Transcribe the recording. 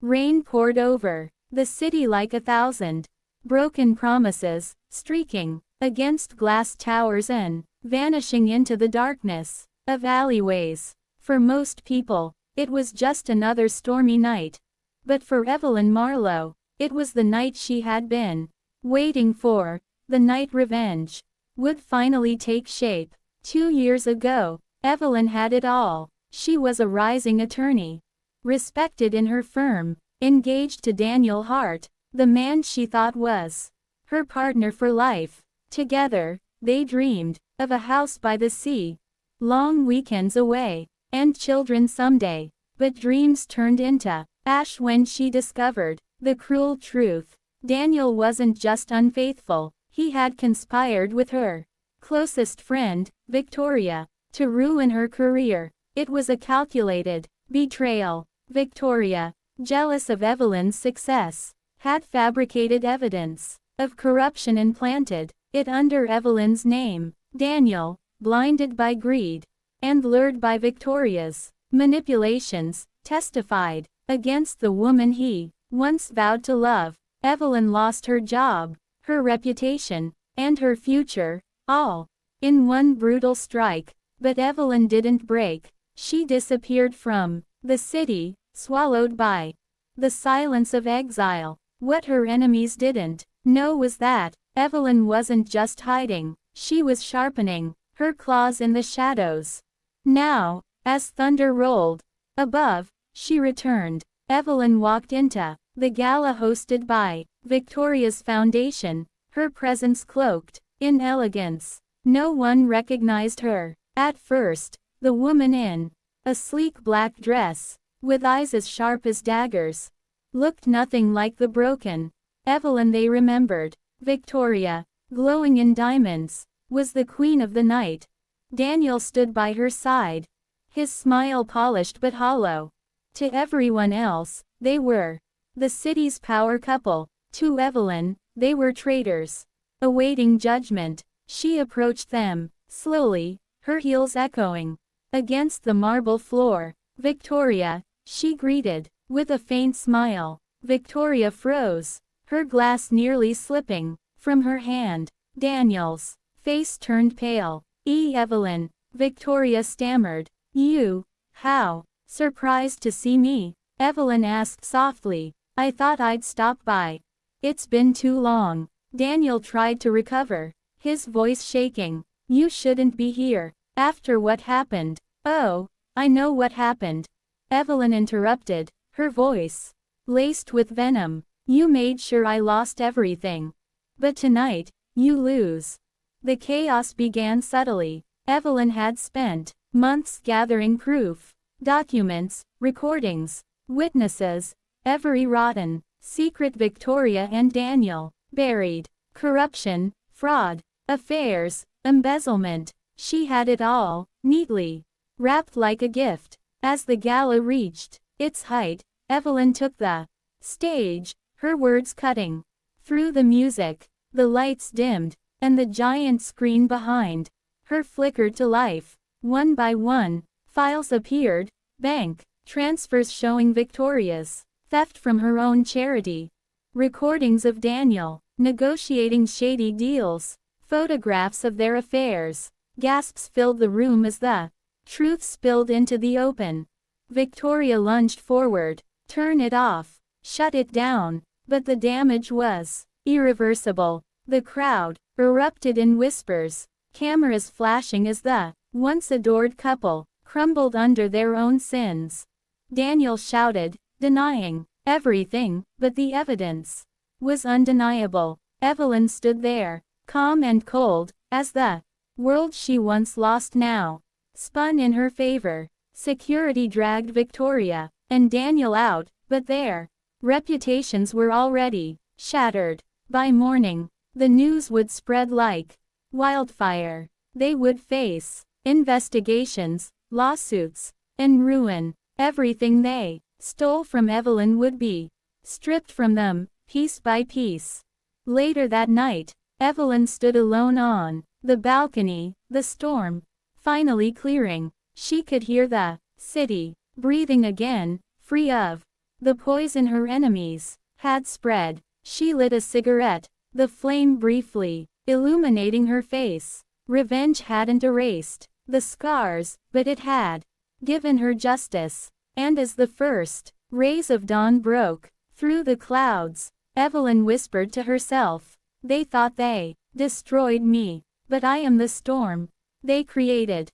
Rain poured over the city like 1,000 broken promises, streaking against glass towers and vanishing into the darkness of alleyways. For most people, it was just another stormy night. But for Evelyn Marlowe, it was the night she had been waiting for. The night revenge would finally take shape. 2 years ago, Evelyn had it all. She was a rising attorney, respected in her firm, engaged to Daniel Hart, the man she thought was her partner for life. Together, they dreamed of a house by the sea, long weekends away, and children someday. But dreams turned into ash when she discovered the cruel truth. Daniel wasn't just unfaithful, he had conspired with her closest friend, Victoria, to ruin her career. It was a calculated betrayal. Victoria, jealous of Evelyn's success, had fabricated evidence of corruption and planted it under Evelyn's name. Daniel, blinded by greed and lured by Victoria's manipulations, testified against the woman he once vowed to love. Evelyn lost her job, her reputation, and her future, all in one brutal strike. But Evelyn didn't break. She disappeared from the city, swallowed by the silence of exile. What her enemies didn't know was that Evelyn wasn't just hiding, she was sharpening her claws in the shadows. Now, as thunder rolled above, she returned. Evelyn walked into the gala hosted by Victoria's Foundation, her presence cloaked in elegance. No one recognized her. At first, the woman in a sleek black dress, with eyes as sharp as daggers, looked nothing like the broken Evelyn they remembered. Victoria, glowing in diamonds, was the queen of the night. Daniel stood by her side, his smile polished but hollow. To everyone else, they were the city's power couple. To Evelyn, they were traitors, awaiting judgment. She approached them, slowly, her heels echoing against the marble floor. Victoria, she greeted, with a faint smile. Victoria froze, her glass nearly slipping from her hand. Daniel's face turned pale. Evelyn, Victoria stammered. You, how? Surprised to see me? Evelyn asked softly. I thought I'd stop by. It's been too long. Daniel tried to recover, his voice shaking. You shouldn't be here, after what happened. Oh, I know what happened. Evelyn interrupted, her voice laced with venom. You made sure I lost everything. But tonight, you lose. The chaos began subtly. Evelyn had spent months gathering proof, documents, recordings, witnesses, every rotten secret Victoria and Daniel buried. Corruption, fraud, affairs, embezzlement. She had it all, neatly wrapped like a gift. As the gala reached its height, Evelyn took the stage, her words cutting through the music. The lights dimmed, and the giant screen behind her flickered to life. One by one, files appeared, bank transfers showing Victoria's theft from her own charity, recordings of Daniel negotiating shady deals, photographs of their affairs. Gasps filled the room as the truth spilled into the open. Victoria lunged forward. Turn it off. Shut it down. But the damage was irreversible. The crowd erupted in whispers, cameras flashing as the once adored couple crumbled under their own sins. Daniel shouted, denying everything, but the evidence was undeniable. Evelyn stood there, calm and cold, as the world she once lost now spun in her favor. Security dragged Victoria and Daniel out, but their reputations were already shattered. By morning, the news would spread like wildfire. They would face investigations, lawsuits, and ruin. Everything they stole from Evelyn would be stripped from them, piece by piece. Later that night, Evelyn stood alone on the balcony, the storm finally clearing. She could hear the city breathing again, free of The poison her enemies had spread. She lit a cigarette, the flame briefly illuminating her face. Revenge hadn't erased the scars, but it had given her justice. And as the first rays of dawn broke through the clouds, Evelyn whispered to herself, "They thought they destroyed me, but I am the storm they created."